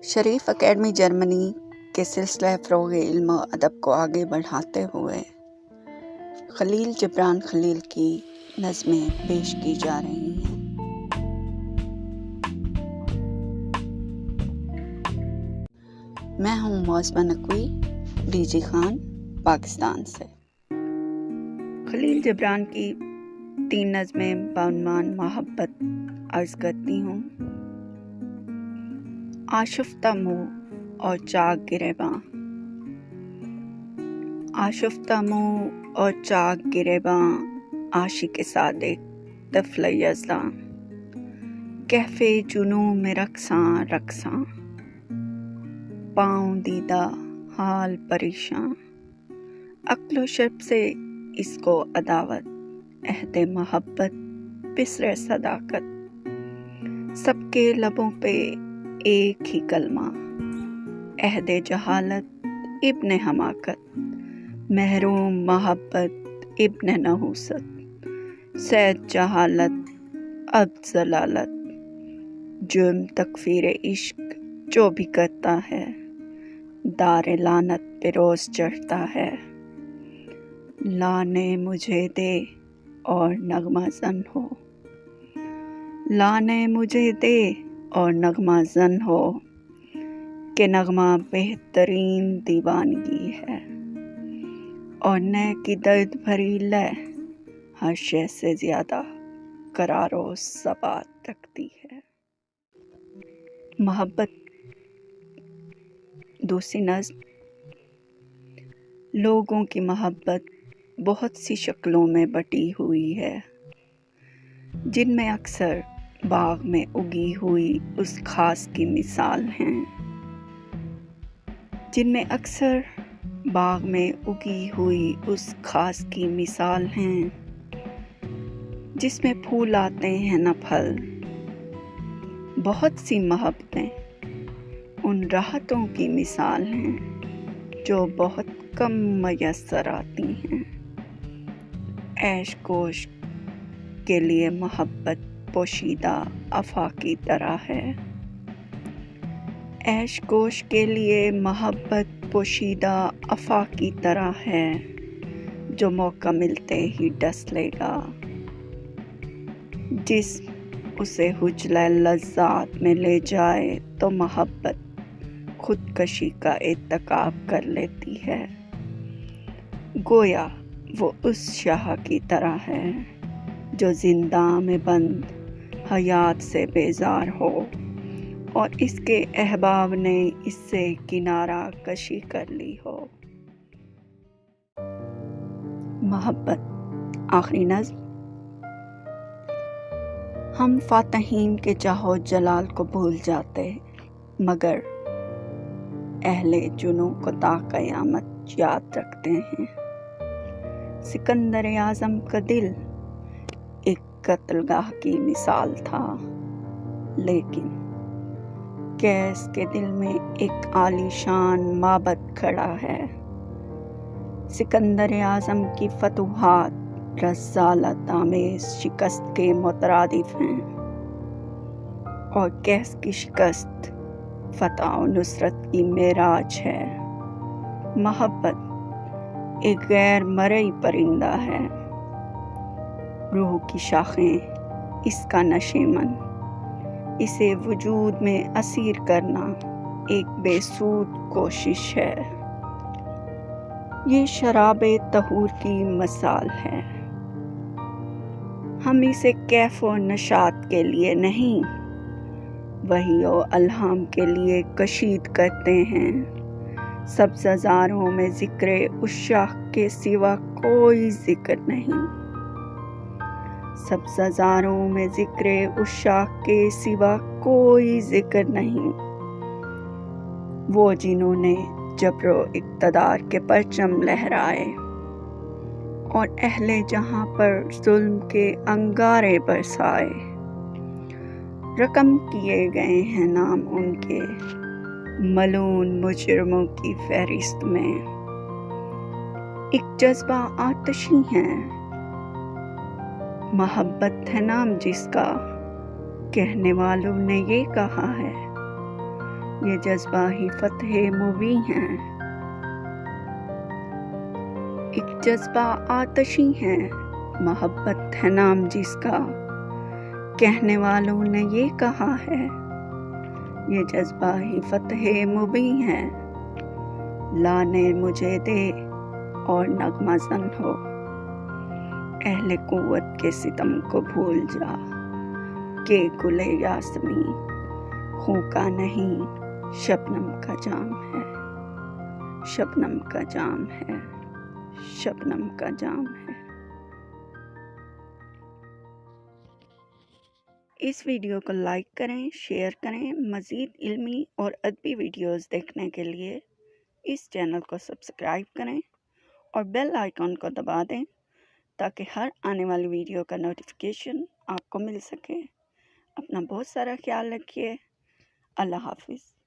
शरीफ academy Germany के सिलसिला फ़रोग़ इल्म व अदब को आगे बढ़ाते हुए खलील जिब्रान खलील की नज़में पेश की जा रही हैं। मैं हूँ मौज़मा नकवी, डीजी खान, पाकिस्तान से। खलील जिब्रान की 3 नज़में बउनवान मोहब्बत अर्ज़ करती हूँ। आशुफ्ता मुँह और चाक गिरेबां, आशुफ्ता मुँह और चाक गिरेबां, आशिक़ सादिक़ तफ़्ल यज़दां, कहफ़े जुनू में रक़सां रक़सां, पाँव दीदा हाल परेशां, अक्ल शर्ब से इसको अदावत, अहद मोहब्बत बिसरे सदाकत, सबके लबों पे एक ही कलमा, अहद जहालत इब्न हमाकत, महरूम मोहब्बत इब्न नहूसत, सैद जहालत अब ज़लालत, जुर्म तकफ़ीर इश्क जो भी करता है, दार लानत पे रोज़ चढ़ता है। लाने मुझे दे और नगमा ज़न हो, लाने मुझे दे और नगमा ज़न हो, कि नगमा बेहतरीन दीवानगी है, और नए की दर्द भरी लय हर शय से ज़्यादा करारो सबात रखती है। मोहब्बत दूसरी नज़्म। लोगों की मोहब्बत बहुत सी शक्लों में बटी हुई है, जिनमें अक्सर बाग में उगी हुई उस खास की मिसाल हैं, जिनमें अक्सर बाग में उगी हुई उस खास की मिसाल हैं, जिसमें फूल आते हैं न फल। बहुत सी मोहब्बतें उन राहतों की मिसाल हैं, जो बहुत कम मयस्सर आती हैं। ऐश कोश के लिए मोहब्बत पोशीदा अफ़ा की तरह है, ऐश कोश के लिए मोहब्बत पोशीदा अफ़ा की तरह है, जो मौका मिलते ही डस लेगा। जिस उसे हुज्ले लज़्ज़ात में ले जाए तो मोहब्बत खुदकशी का इर्तिकाब कर लेती है। गोया वो उस शाह की तरह है, जो ज़िंदा में बंद हयात से बेजार हो, और इसके अहबाब ने इससे किनारा कशी कर ली हो। मोहब्बत आखिरी नज़्म। हम फ़ातहीन के चाहो जलाल को भूल जाते, मगर अहले जुनू को ता क़यामत याद रखते हैं। सिकंदर आज़म का दिल एक कत्लगाह की मिसाल था, लेकिन कैस के दिल में एक आलीशान माबद खड़ा है। सिकंदर आज़म की फतूहात रज़ालत आमेज़ शिकस्त के मुतरादिफ हैं, और कैस की शिकस्त फ़तह और नुसरत की मेराज है। मोहब्बत एक गैर मरई परिंदा है, रूह की शाखें इसका नशेमन, इसे वजूद में असीर करना एक बेसूद कोशिश है। ये शराबे तहूर की मसाल है, हम इसे कैफ और नशात के लिए नहीं, वही और अल्हाम के लिए कशीद करते हैं। सब्ज़ारों में ज़िक्र उस शाख के सिवा कोई ज़िक्र नहीं, सब्ज़ारों में ज़िक्र उस शाख के सिवा कोई ज़िक्र नहीं। वो जिन्होंने जबरो इक़्तिदार के परचम लहराए, और अहले जहाँ पर ज़ुल्म के अंगारे बरसाए। रकम किए गए हैं नाम उनके मलून मुजरिमों की फहरिस्त में। एक जज्बा आतिशी है, मोहब्बत है नाम जिसका, کہنے والوں نے یہ کہا ہے، یہ جذبہ ہی فتح مبیں ہے، ایک جذبہ آتشی ہے، محبت ہے نام جس کا، کہنے والوں نے یہ کہا ہے، یہ جذبہ ہی فتح مبیں ہے، لانے مجھے دے اور نغمہ زن ہو، اہل قوت کے ستم کو بھول جا، کہ گل یاسمین خوں کا نہیں شبنم کا جام ہے، شبنم کا جام ہے، شبنم کا جام ہے۔ اس ویڈیو کو لائک کریں، شیئر کریں۔ مزید علمی اور ادبی ویڈیوز دیکھنے کے لیے اس چینل کو سبسکرائب کریں اور بیل آئیکن کو دبا دیں تاکہ ہر آنے والی ویڈیو کا نوٹیفیکیشن آپ کو مل سکے۔ اپنا بہت سارا خیال رکھیے۔ اللہ حافظ۔